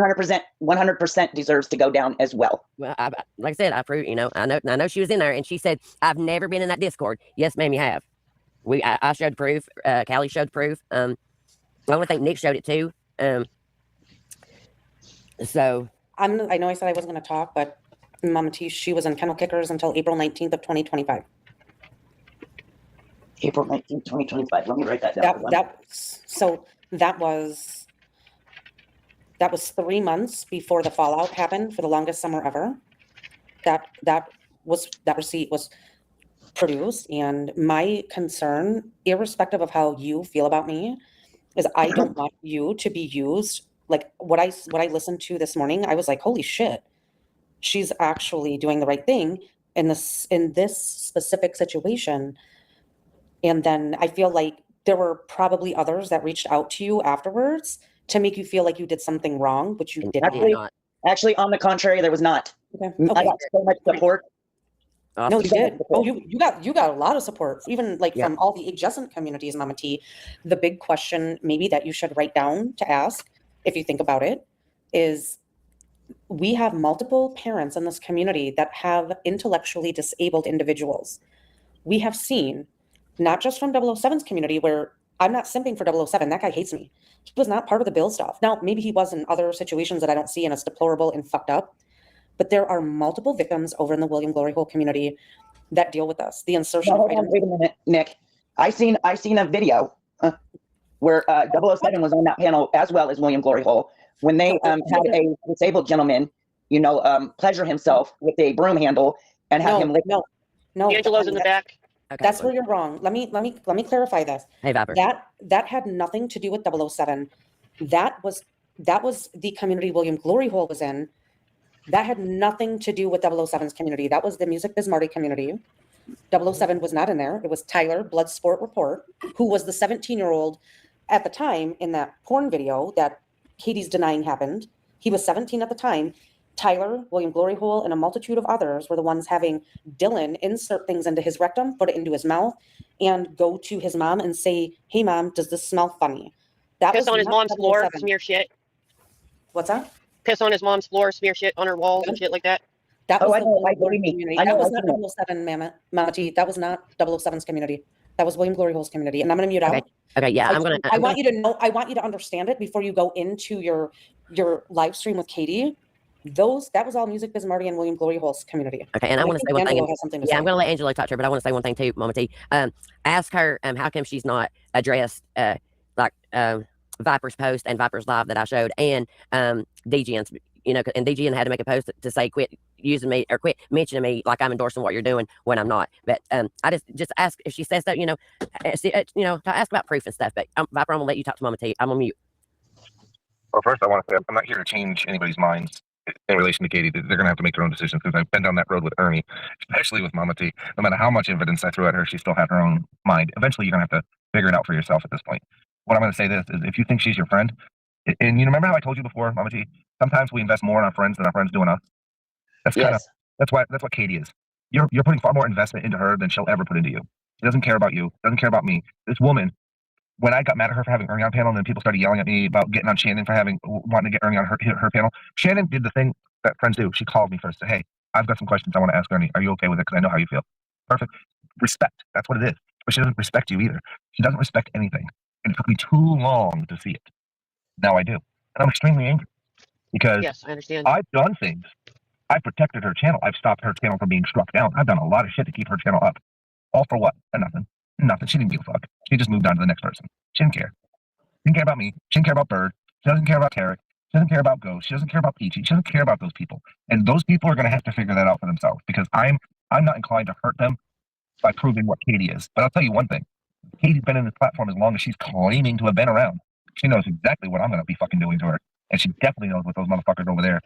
100% deserves to go down as well. Well, like I said, I know she was in there, and she said, "I've never been in that Discord." Yes, ma'am, you have. I showed proof. Callie showed proof. I only think Nick showed it too. So I know I said I wasn't going to talk, but MamaT, she was in Kennel Kickers until April 19th of 2025. April 19th, 2025. Let me write that down. That was 3 months before the fallout happened for the longest summer ever. That receipt was produced, and my concern, irrespective of how you feel about me, is I don't want you to be used. Like what I listened to this morning, I was like, holy shit, she's actually doing the right thing in this specific situation. And then I feel like there were probably others that reached out to you afterwards to make you feel like you did something wrong, which you didn't. Actually, on the contrary, there was not. Okay. I got so much support. No, you did. Oh, you got a lot of support, even from all the adjacent communities, MamaT. The big question maybe that you should write down to ask, if you think about it, is we have multiple parents in this community that have intellectually disabled individuals. We have seen, not just from 007's community, where I'm not simping for 007, that guy hates me. He was not part of the bill stuff. Now, maybe he was in other situations that I don't see, and it's deplorable and fucked up. But there are multiple victims over in the William Glory Hole community that deal with us. The insertion of items. Wait a minute, Nick. I seen a video where 007 was on that panel as well as William Glory Hole when they had a disabled gentleman, pleasure himself with a broom handle and have him lick. No. D'Angelo's in the back. Okay, that's where you're wrong. Let me clarify this. Hey, Viper. That had nothing to do with 007. That was the community William Glory Hole was in. That had nothing to do with 007's community. That was the Music Biz Marty community. 007 was not in there. It was Tyler, Bloodsport Report, who was the 17-year-old at the time in that porn video that Katie's denying happened. He was 17 at the time. Tyler, William Glory Hole, and a multitude of others were the ones having Dylan insert things into his rectum, put it into his mouth, and go to his mom and say, "Hey, mom, does this smell funny?" That Piss was on his not mom's floor, 007. smear shit. What's that? Piss on his mom's floor, smear shit on her walls and shit like that. That was I know, That was not 007, MamaT. That was not 007's community. That was William Glory Hole's community. And I'm going to mute out. Okay, yeah, I want you to know. I want you to understand it before you go into your live stream with Katie. That was all Music Biz Marty and William Glory Hole's community. Okay, and I want to say one thing. Has something to say. I'm going to let Angelo talk to her, but I want to say one thing too, MamaT. Ask her how come she's not addressed Viper's post and Viper's live that I showed, and DGN's. And DGN had to make a post to say quit using me or quit mentioning me like I'm endorsing what you're doing when I'm not. But I just ask if she says that, to ask about proof and stuff. But Viper, I'm gonna let you talk to MamaT. I'm on mute. Well, first I want to say I'm not here to change anybody's minds in relation to Katie. They're going to have to make their own decisions because I've been down that road with Ernie, especially with MamaT. No matter how much evidence I threw at her, she still had her own mind. Eventually, you're going to have to figure it out for yourself at this point. What I'm going to say this is, if you think she's your friend, and you remember how I told you before, MamaT, sometimes we invest more in our friends than our friends do in us. That's what Katie is. You're putting far more investment into her than she'll ever put into you. She doesn't care about you. Doesn't care about me. This woman, when I got mad at her for having Ernie on panel, and then people started yelling at me about getting on Shannon for wanting to get Ernie on her panel. Shannon did the thing that friends do. She called me first, said, "Hey, I've got some questions I want to ask Ernie. Are you okay with it? Because I know how you feel." Perfect. Respect. That's what it is. But she doesn't respect you either. She doesn't respect anything. And it took me too long to see it. Now I do. And I'm extremely angry because yes, I understand. I've done things. I protected her channel. I've stopped her channel from being struck down. I've done a lot of shit to keep her channel up. All for what? For nothing. Nothing. She didn't give a fuck. She just moved on to the next person. She didn't care. She didn't care about me. She didn't care about Bird. She doesn't care about Tarek. She doesn't care about Ghost. She doesn't care about Peachy. She doesn't care about those people. And those people are going to have to figure that out for themselves because I'm not inclined to hurt them by proving what Katie is. But I'll tell you one thing. Katie's been in this platform as long as she's claiming to have been around. She knows exactly what I'm going to be fucking doing to her. And she definitely knows what those motherfuckers over there,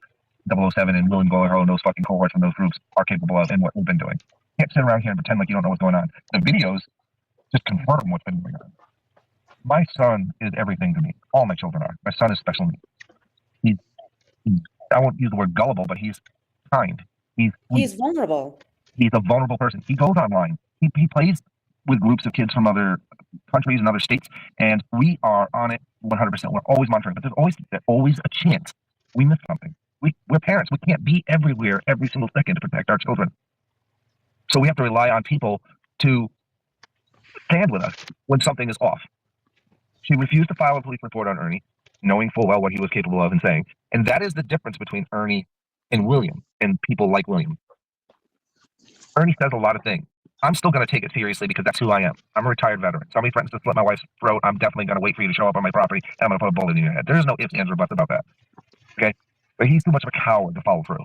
007 and William Glory Hole and those fucking cohorts from those groups are capable of and what we've been doing. You can't sit around here and pretend like you don't know what's going on. The videos just confirm what's been going on. My son is everything to me. All my children are. My son is special needs. I won't use the word gullible, but he's kind. He's vulnerable. He's a vulnerable person. He goes online. He plays with groups of kids from other countries and other states, and we are on it 100%. We're always monitoring, but there's always a chance we miss something. We're parents. We can't be everywhere every single second to protect our children. So we have to rely on people to stand with us when something is off. She refused to file a police report on Ernie, knowing full well what he was capable of and saying. And that is the difference between Ernie and William and people like William. Ernie says a lot of things. I'm still going to take it seriously because that's who I am. I'm a retired veteran. Somebody threatens to slit my wife's throat, I'm definitely going to wait for you to show up on my property, and I'm going to put a bullet in your head. There's no ifs, ands, or buts about that. Okay? But he's too much of a coward to follow through.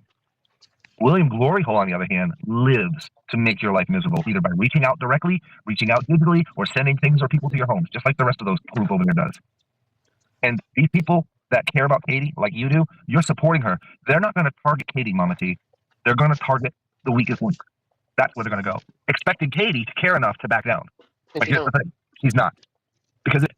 William Glory Hole, on the other hand, lives to make your life miserable, either by reaching out directly, reaching out digitally, or sending things or people to your homes, just like the rest of those group over there does. And these people that care about Katie, like you do, you're supporting her. They're not going to target Katie, Mama T. They're going to target the weakest link. That's where they're going to go. Expecting Katie to care enough to back down. But here's the thing. She's not. Because